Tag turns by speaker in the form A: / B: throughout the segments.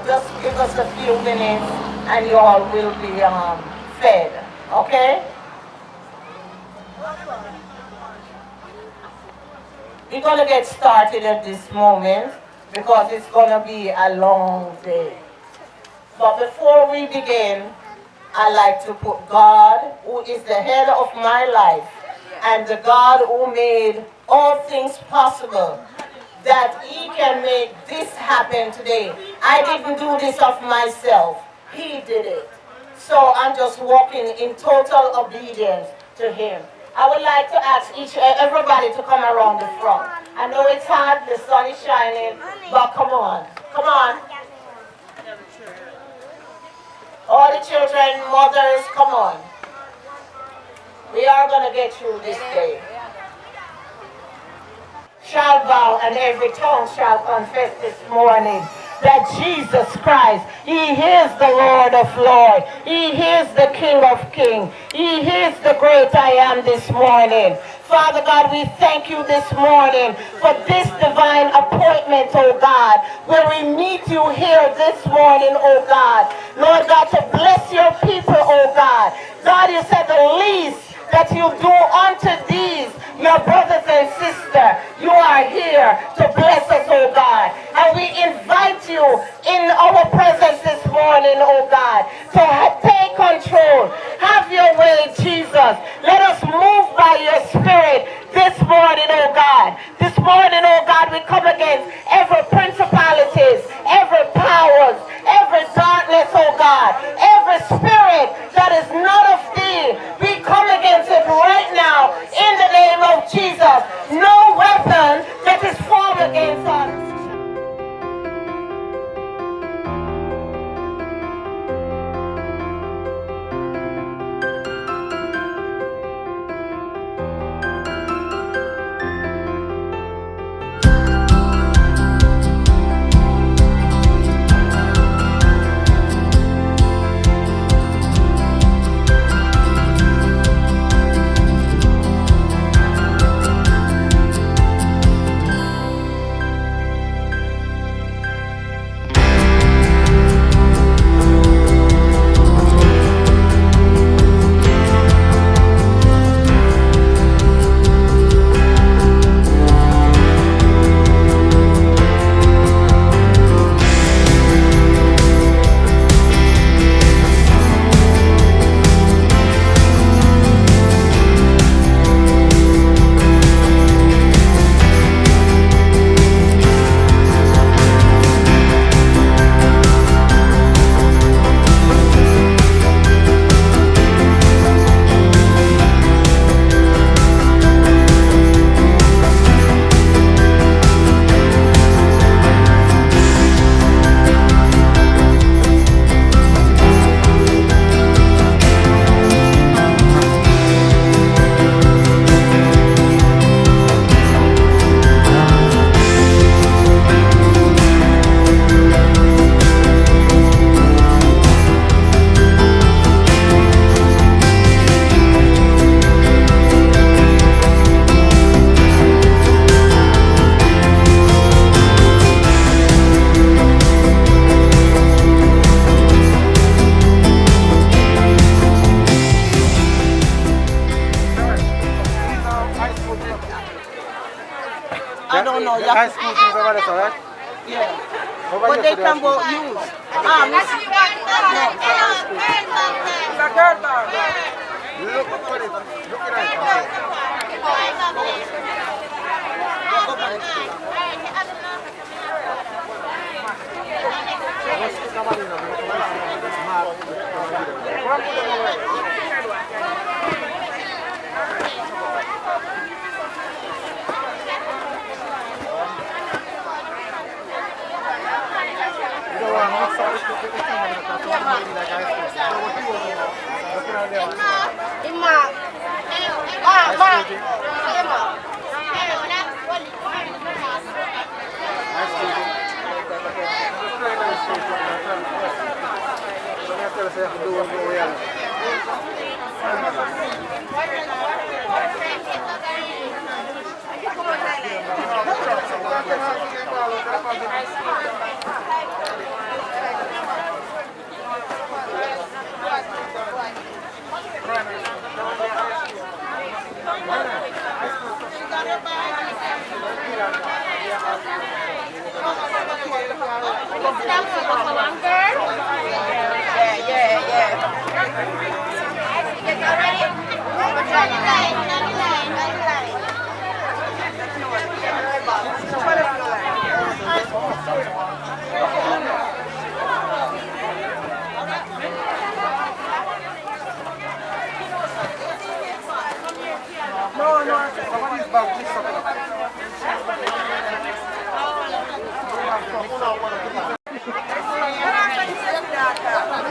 A: Just give us a few minutes and you all will be fed. Okay? We're going to get started at this moment because it's going to be a long day. But before we begin, I like to put God, who is the head of my life, and the God who made all things possible, that He can make this happen today. I didn't do this of myself. He did it. So I'm just walking in total obedience to Him. I would like to ask everybody to come around the front. I know it's hot, the sun is shining, but come on. Come on. All the children, mothers, come on. We are going to get through this day. Shall bow and every tongue shall confess this morning that Jesus Christ, He is the Lord of Lords. He is the King of Kings. He is the great I am this morning. Father God, we thank you this morning for this divine appointment, oh God, where we meet you here this morning, oh God. Lord God, to bless your people, oh God. God, you said the least that you do unto these, your brothers and sisters, you are here to bless us, oh God. And we invite you in our presence this morning, oh God, to take control. Have your way, Jesus. Let us move by your Spirit this morning, oh God. This morning, oh God, we come against every principalities, every powers, every darkness, oh God, every spirit that is not of thee. We come against it right now in the name of Jesus. No weapon that is formed against us. I don't know. High school things over there, right? Yeah. But they can go use. It's a girl dog. Look for it. Look at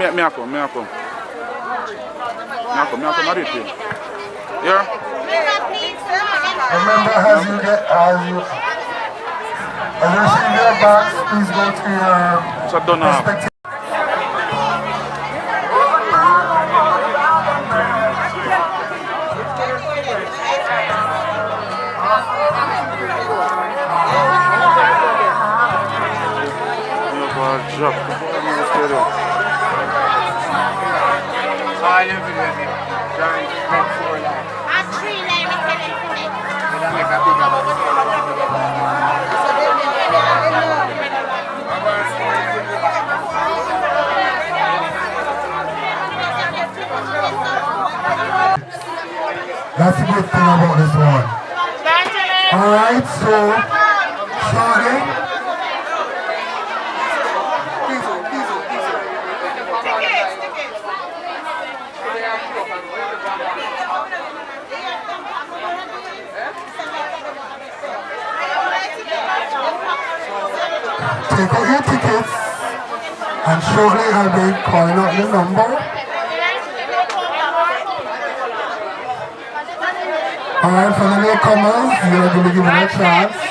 B: Me I come. I do it. Yeah?
C: Remember, as you receive your box, please go to your
B: So done now.
C: respective. That's the good thing about this one. Alright, so shortly. Take out your tickets and shortly I'll be calling out the number. Alright, for the newcomers, you're going to be given a chance